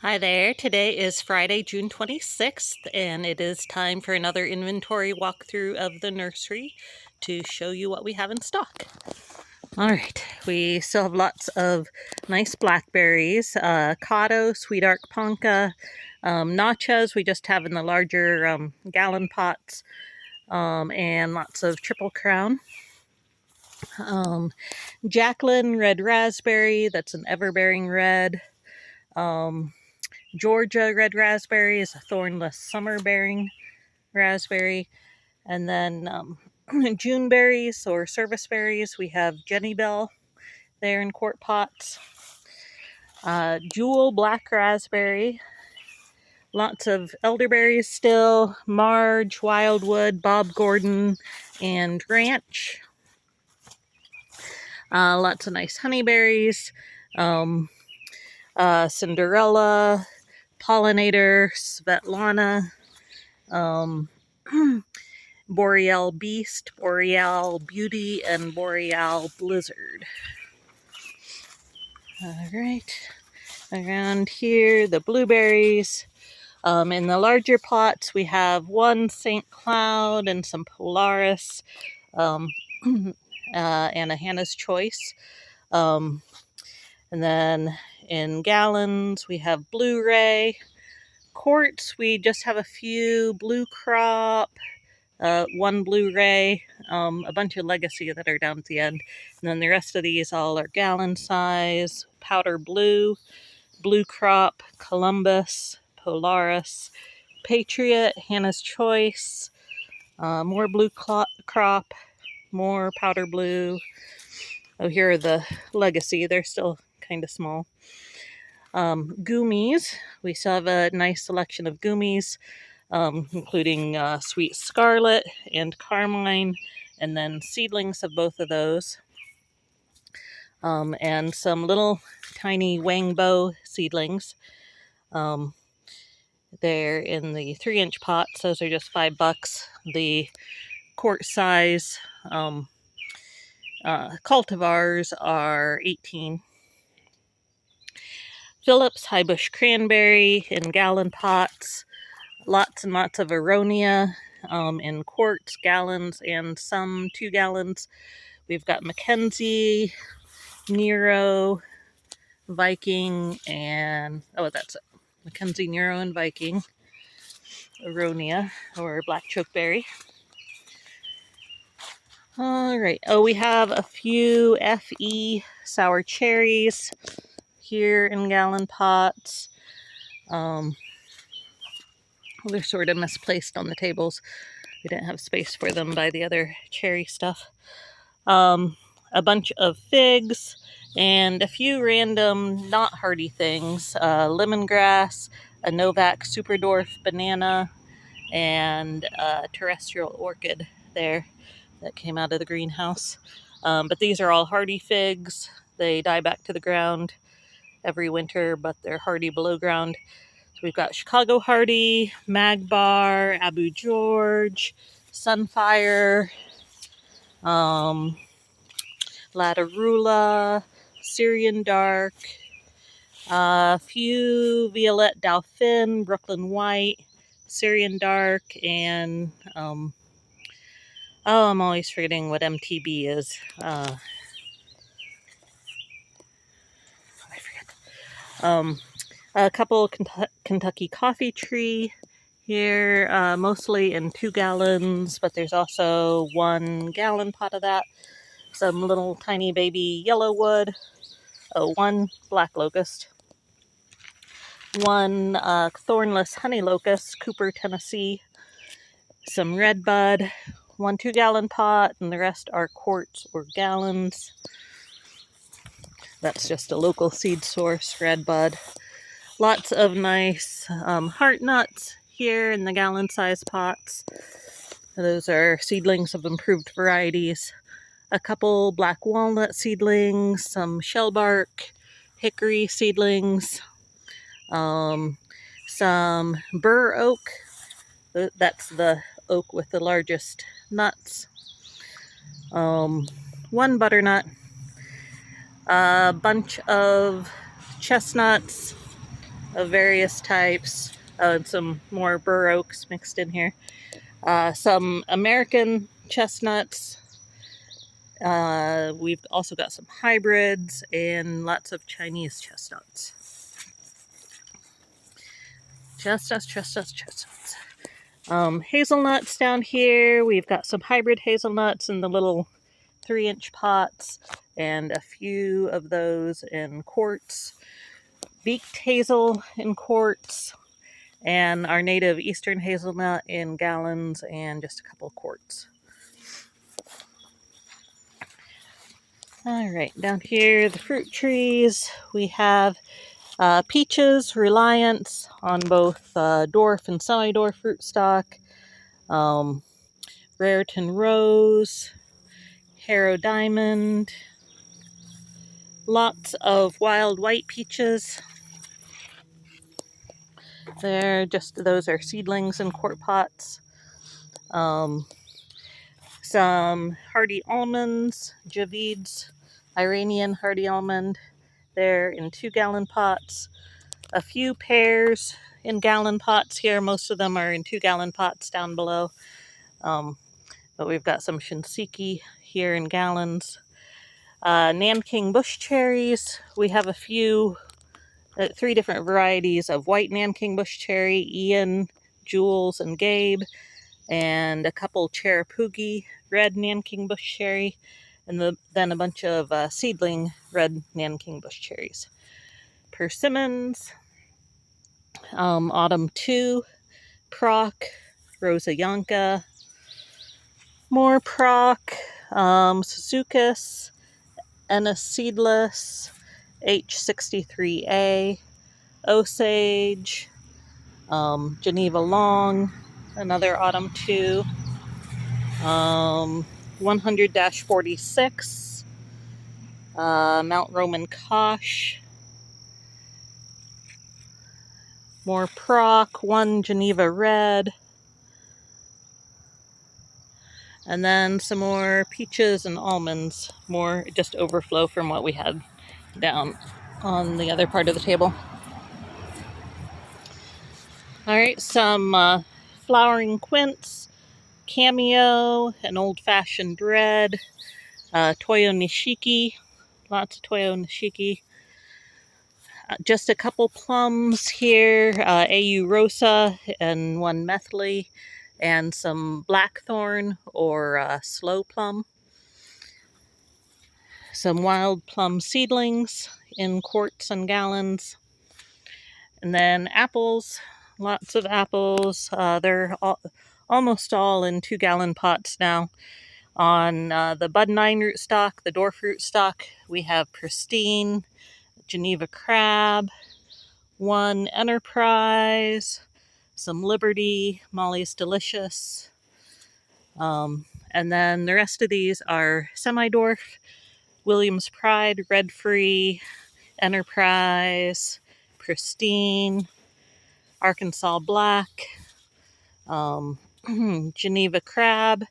Hi there. Today is Friday, June 26th, and it is time for another inventory walkthrough of the nursery to show you what we have in stock. All right, we still have lots of nice blackberries, Cotto, Sweet Arc Ponca, Nachas we just have in the larger gallon pots, and lots of Triple Crown. Jacqueline Red Raspberry, that's an everbearing red. Georgia Red Raspberry is a thornless summer-bearing raspberry. And then June berries or service berries, we have Jenny Bell there in quart pots. Jewel Black Raspberry. Lots of elderberries still. Marge, Wildwood, Bob Gordon, and Ranch. Lots of nice honeyberries. Cinderella, Pollinator, Svetlana, Boreal Beast, Boreal Beauty, and Boreal Blizzard. Alright, around here, the blueberries. In the larger pots, we have one St. Cloud and some Polaris, and a Hannah's Choice. And then in gallons, we have Blu-ray. Quarts, we just have a few Blue Crop, one Blu-ray, a bunch of Legacy that are down at the end. And then the rest of these all are gallon size. Powder Blue, Blue Crop, Columbus, Polaris, Patriot, Hannah's Choice, more Blue Crop, more Powder Blue. Oh, here are the Legacy. They're still kind of small. Goomies. We still have a nice selection of Goomies, including Sweet Scarlet and Carmine, and then seedlings of both of those. And some little tiny Wangbo seedlings. They're in the 3-inch pots. Those are just $5. The quart size cultivars are $18. Phillips High Bush Cranberry in gallon pots. Lots and lots of Aronia in quarts, gallons, and some 2 gallons. We've got Mackenzie, Nero, Viking, and that's it. Mackenzie, Nero, and Viking. Aronia, or black chokeberry. All right. Oh, we have a few FE sour cherries here in gallon pots. They're sort of misplaced on the tables. We didn't have space for them by the other cherry stuff. A bunch of figs and a few random not hardy things. Lemongrass, a Novak Super Dwarf banana, and a terrestrial orchid there that came out of the greenhouse. But these are all hardy figs. They die back to the ground every winter, but they're hardy below ground. So we've got Chicago Hardy, Magbar, Abu George, Sunfire, Latarula, Syrian Dark, a few Violette Dauphin, Brooklyn White, Syrian Dark, and I'm always forgetting what MTB is. I forget. A couple Kentucky Coffee Tree here, mostly in 2 gallons, but there's also 1 gallon pot of that. Some little tiny baby Yellowwood, 1 Black Locust, 1 Thornless Honey Locust, Cooper, Tennessee, some Redbud, 1 2-gallon pot, and the rest are quarts or gallons. That's just a local seed source, Redbud. Lots of nice heart nuts here in the gallon size pots. Those are seedlings of improved varieties. A couple black walnut seedlings, some shellbark, hickory seedlings, some bur oak. That's the oak with the largest nuts. 1 butternut. A bunch of chestnuts. of various types, and some more bur oaks mixed in here. Some American chestnuts. We've also got some hybrids and lots of Chinese chestnuts. Chestnuts. Hazelnuts down here. We've got some hybrid hazelnuts in the little 3-inch pots, and a few of those in quarts. Beaked hazel in quarts, and our native eastern hazelnut in gallons, and just a couple of quarts. All right, down here, the fruit trees. We have peaches, Reliance on both dwarf and semi-dwarf fruit stock. Raritan Rose, Harrow Diamond, lots of wild white peaches. Those are seedlings in quart pots. Some hardy almonds, Javid's Iranian hardy almond. They're in 2-gallon pots. A few pears in gallon pots here. Most of them are in 2-gallon pots down below. But we've got some Shinseki here in gallons. Nanking bush cherries. We have a few, 3 different varieties of white Nanking bush cherry, Ian, Jules, and Gabe, and a couple Cherapoogie red Nanking bush cherry, and then a bunch of seedling red Nanking bush cherries. Persimmons, Autumn 2, Proc, Rosa Yonka, more Proc, Suzukas, Ennis Seedless, H63A, Osage, Geneva Long, another Autumn 2, 100-46, Mount Roman Kosh, more Proc, 1 Geneva Red, and then some more peaches and almonds, more just overflow from what we had down on the other part of the table. All right, some flowering quince, Cameo, an old-fashioned red, Toyo Nishiki, lots of Toyo Nishiki. Just a couple plums here, AU Rosa and 1 Methley, and some blackthorn or slow plum. Some wild plum seedlings in quarts and gallons. And then apples, lots of apples. They're almost all in 2-gallon pots now. On the Bud 9 rootstock, the dwarf rootstock, we have Pristine, Geneva Crab, 1 Enterprise, some Liberty, Molly's Delicious. And then the rest of these are semi-dwarf, Williams Pride, Red Free, Enterprise, Pristine, Arkansas Black, Geneva Crab,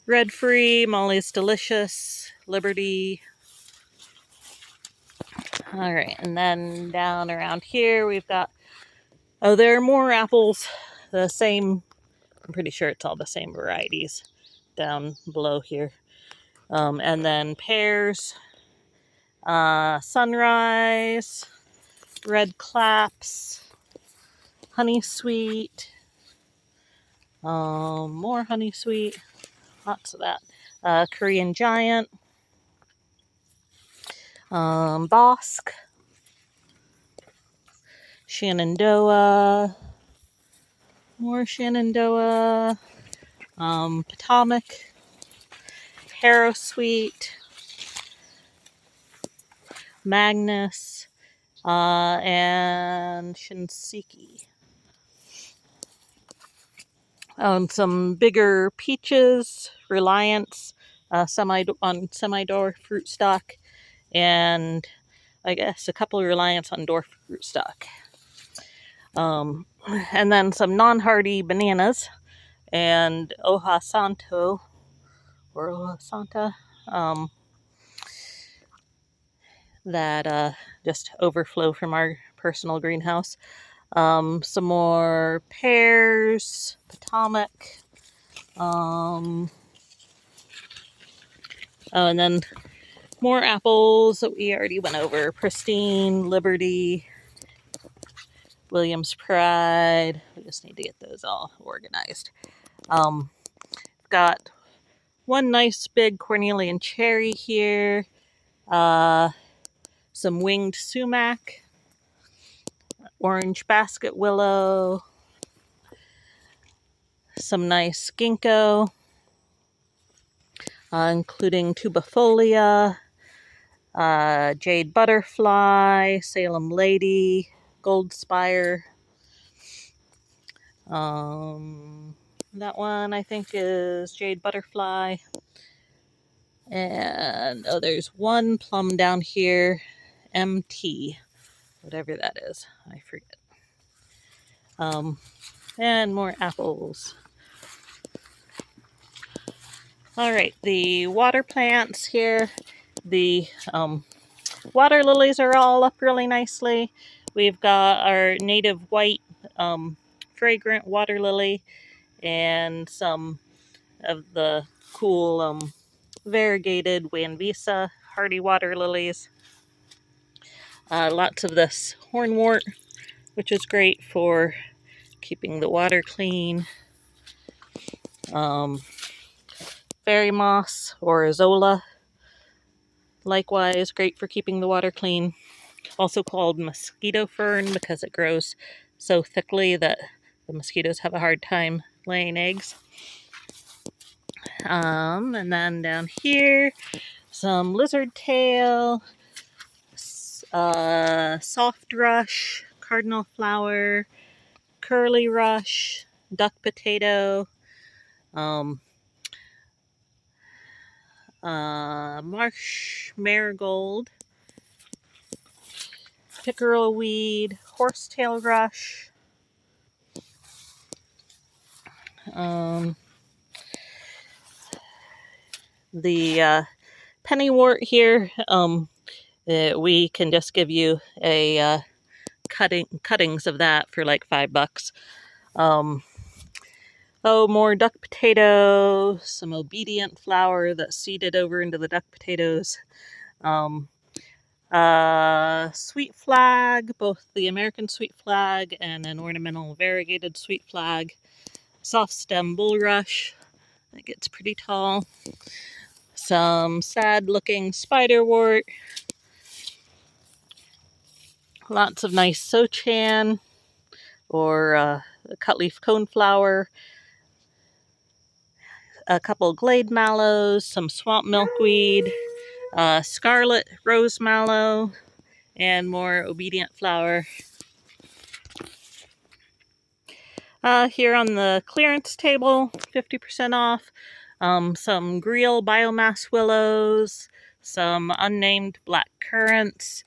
Red Free, Molly's Delicious, Liberty. All right, and then down around here we've got, there are more apples, the same, I'm pretty sure it's all the same varieties down below here. And then pears, Sunrise, Red Claps, Honey Sweet, more Honey Sweet, lots of that. Korean Giant, Bosque, Shenandoah, more Shenandoah, Potomac, Harrow Sweet, Magnus, and Shinseki. Some bigger peaches, Reliance, semi-dwarf fruit stock, and I guess a couple of Reliance on dwarf fruit stock. And then some non-hardy bananas and Hoja Santo or Hoja Santa that just overflow from our personal greenhouse. Some more pears, Potomac. Oh, and then more apples that we already went over. Pristine, Liberty, Williams Pride. We just need to get those all organized. Got one nice big Cornelian cherry here. Some winged sumac. Orange basket willow. Some nice ginkgo. Including tubifolia. Jade butterfly. Salem lady. Gold spire. That one I think is jade butterfly. And oh, there's one plum down here, MT, whatever that is, I forget. And more apples. All right, the water plants here. The water lilies are all up really nicely. We've got our native white fragrant water lily and some of the cool variegated Wanvisa hardy water lilies. Lots of this hornwort, which is great for keeping the water clean. Fairy moss or azola, likewise great for keeping the water clean. Also called mosquito fern because it grows so thickly that the mosquitoes have a hard time laying eggs. And then down here, some lizard tail, soft rush, cardinal flower, curly rush, duck potato, marsh marigold, pickerel weed, horsetail rush, the pennywort here. We can just give you a cuttings of that for like $5. More duck potato, some obedient flower that's seeded over into the duck potatoes. Sweet flag, both the American sweet flag and an ornamental variegated sweet flag. Soft stem bulrush, that gets pretty tall. Some sad looking spiderwort. Lots of nice sochan or cutleaf coneflower. A couple glade mallows, some swamp milkweed, scarlet rose mallow, and more obedient flower. Here on the clearance table, 50% off, some Greel biomass willows, some unnamed black currants,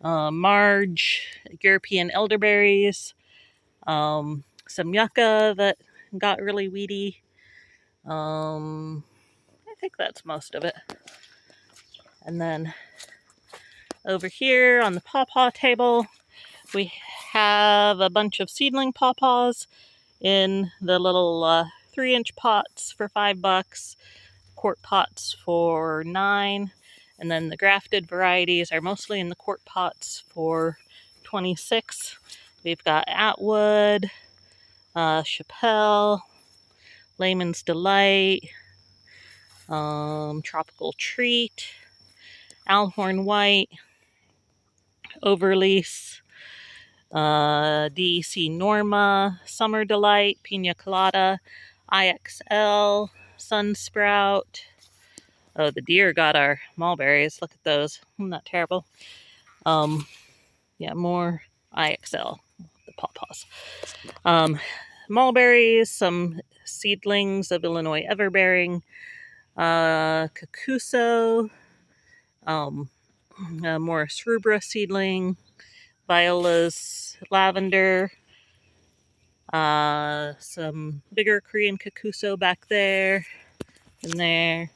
Marge, European elderberries, some yucca that got really weedy. I think that's most of it. And then over here on the pawpaw table, we have a bunch of seedling pawpaws in the little 3-inch pots for $5, quart pots for $9, and then the grafted varieties are mostly in the quart pots for $26. We've got Atwood, Chappelle, Layman's Delight, Tropical Treat, Alhorn White, Overlease, DEC Norma, Summer Delight, Pina Colada, IXL, Sunsprout. Oh, the deer got our mulberries. Look at those. Isn't that terrible? Yeah, more IXL, the pawpaws. Mulberries, some seedlings of Illinois everbearing, Kakuso, Morris rubra seedling, Viola's lavender, some bigger Korean Kakuso back there, and there,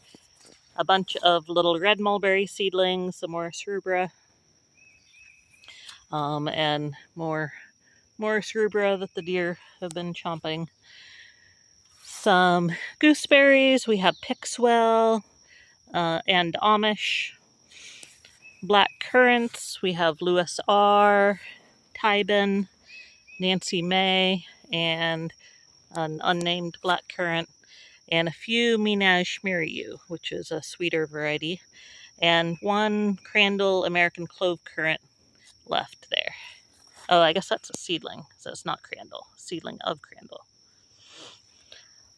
a bunch of little red mulberry seedlings, some Morris rubra. and more rubra that the deer have been chomping. Some gooseberries. We have Pixwell and Amish. Black currants. We have Lewis R., Tybin, Nancy May, and an unnamed black currant, and a few Minaj Miriu, which is a sweeter variety, and one Crandall American clove currant left there. Oh, I guess that's a seedling, so it's not Crandall. Seedling of Crandall.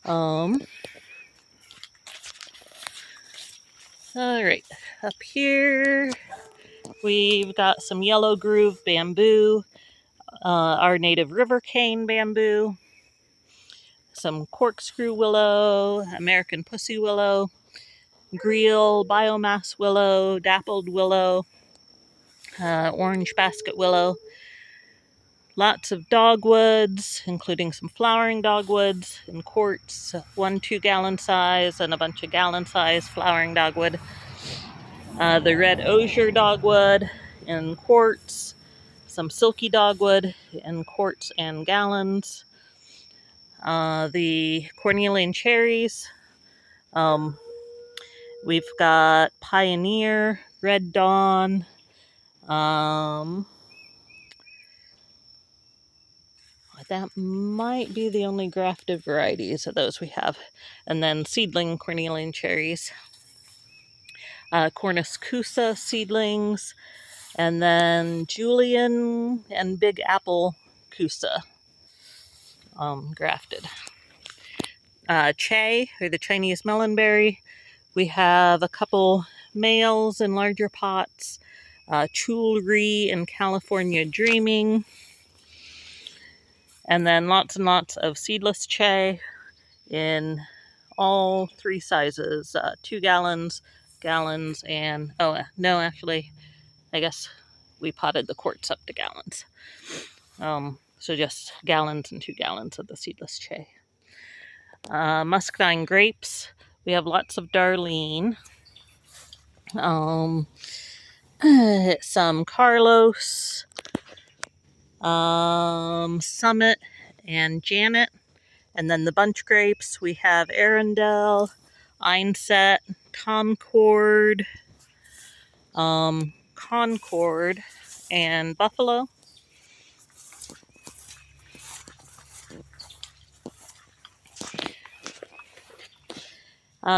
All right, up here we've got some yellow groove bamboo, our native river cane bamboo, some corkscrew willow, American pussy willow, Greel, biomass willow, dappled willow, orange basket willow, lots of dogwoods, including some flowering dogwoods in quarts, 1 2-gallon size and a bunch of gallon size flowering dogwood. The red osier dogwood in quarts, some silky dogwood in quarts and gallons. The cornelian cherries. We've got Pioneer, Red Dawn, that might be the only grafted varieties of those we have. And then seedling cornelian cherries. Cornus Cusa seedlings. And then Julian and Big Apple Cusa grafted. Che, or the Chinese melonberry. We have a couple males in larger pots. Chulri and California Dreaming. And then lots and lots of seedless Che in all 3 sizes, 2 gallons, gallons, and, oh, no, actually, I guess we potted the quarts up to gallons. So just gallons and 2 gallons of the seedless Che. Muscadine grapes. We have lots of Darlene. Some Carlos, Summit, and Janet. And then the bunch grapes, we have Arundel, Einset, Concord, Concord, and Buffalo.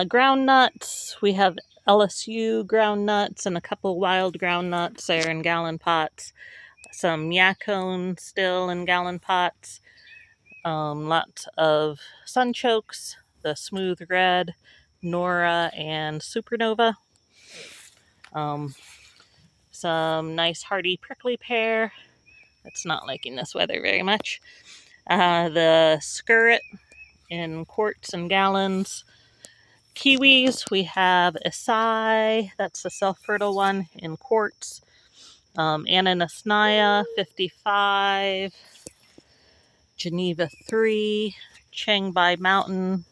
Ground nuts, we have LSU ground nuts and a couple wild ground nuts there in gallon pots. Some Yacone still in gallon pots. Lots of sunchokes, the smooth red, Nora, and Supernova. Some nice hardy prickly pear. It's not liking this weather very much. The skirret in quarts and gallons. Kiwis, we have Acai, that's the self-fertile one, in quarts. Ananasnaya, 55. Geneva 3. Changbai Mountain.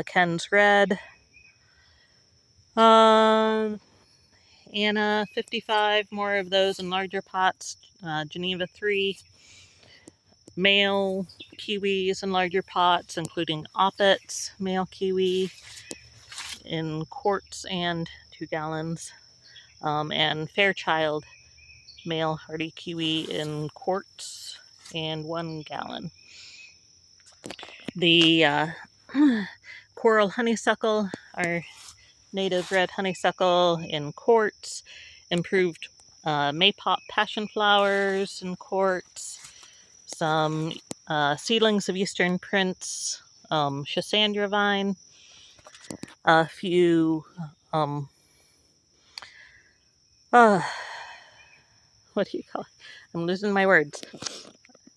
Ken's Red. Anna, 55. More of those in larger pots. Geneva 3. Male kiwis in larger pots, including Oppets, male kiwi, in quarts and 2 gallons. And Fairchild, male hardy kiwi, in quarts and 1 gallon. The coral honeysuckle, our native red honeysuckle, in quarts. Improved maypop passion flowers in quarts. Some seedlings of Eastern Prince, Chasandra vine. A few, what do you call it? I'm losing my words.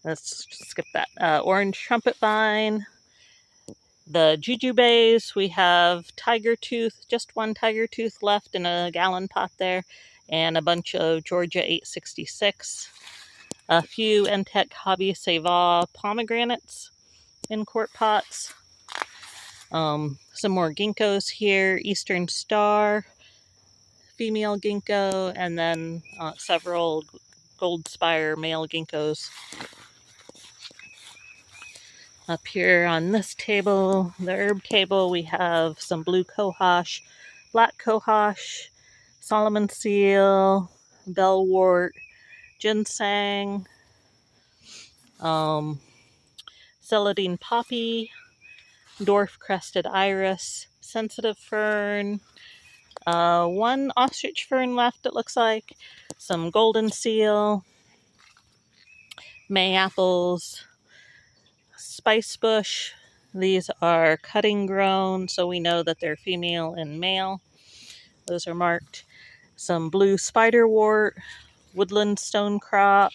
Let's skip that. Orange trumpet vine. The jujubes, we have tiger tooth, just 1 tiger tooth left in a gallon pot there, and a bunch of Georgia 866. A few Entech Hobby Sava pomegranates in quart pots. Some more ginkgos here, Eastern Star, female ginkgo, and then several gold spire male ginkgos. Up here on this table, the herb table, we have some blue cohosh, black cohosh, Solomon seal, bellwort, ginseng, celandine poppy, dwarf crested iris, sensitive fern, one ostrich fern left, it looks like, some golden seal, May apples, spice bush. These are cutting grown, so we know that they're female and male. Those are marked. Some blue spiderwort, woodland stonecrop,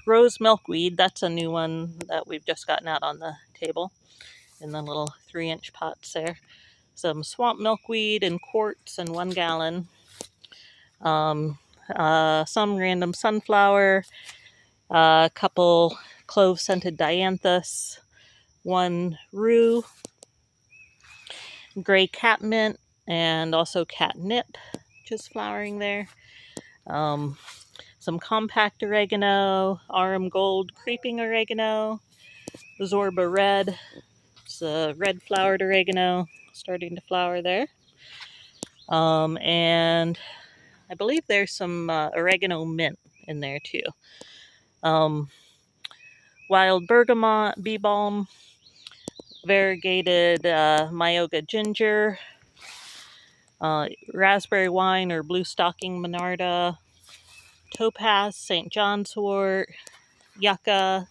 rose milkweed. That's a new one that we've just gotten out on the table in the little 3-inch pots there. Some swamp milkweed in quarts and 1 gallon. Some random sunflower, a couple clove-scented dianthus, 1 rue, gray catmint, and also catnip, just flowering there. Some compact oregano, arum gold creeping oregano, zorba red. It's a red flowered oregano starting to flower there. And I believe there's some oregano mint in there too. Wild bergamot, bee balm, variegated Myoga ginger, raspberry wine or blue stocking monarda, topaz, St. John's wort, yucca,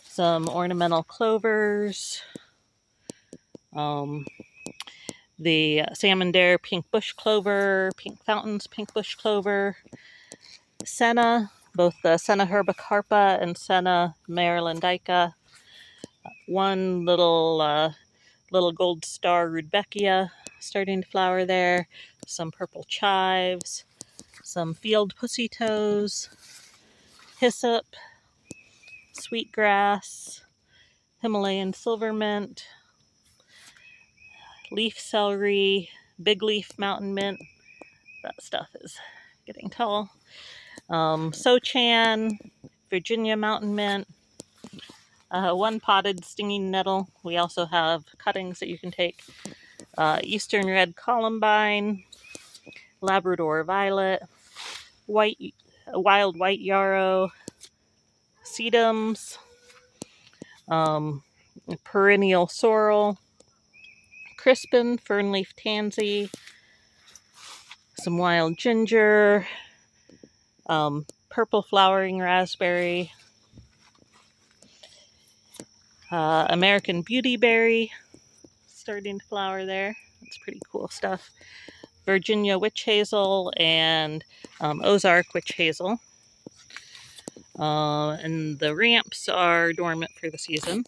some ornamental clovers, the salmon dare pink bush clover, pink fountains pink bush clover, senna, both the Senna herbicarpa and Senna marylandica, 1 little gold star rudbeckia starting to flower there, some purple chives, some field pussy toes, hyssop, sweetgrass, Himalayan silver mint, leaf celery, big leaf mountain mint. That stuff is getting tall. Sochan, Virginia mountain mint, 1 potted stinging nettle. We also have cuttings that you can take. Eastern red columbine, Labrador violet, wild white yarrow, sedums, perennial sorrel, crispin, fernleaf tansy, some wild ginger, purple flowering raspberry, American beautyberry starting to flower there. That's pretty cool stuff. Virginia witch hazel and Ozark witch hazel. And the ramps are dormant for the season.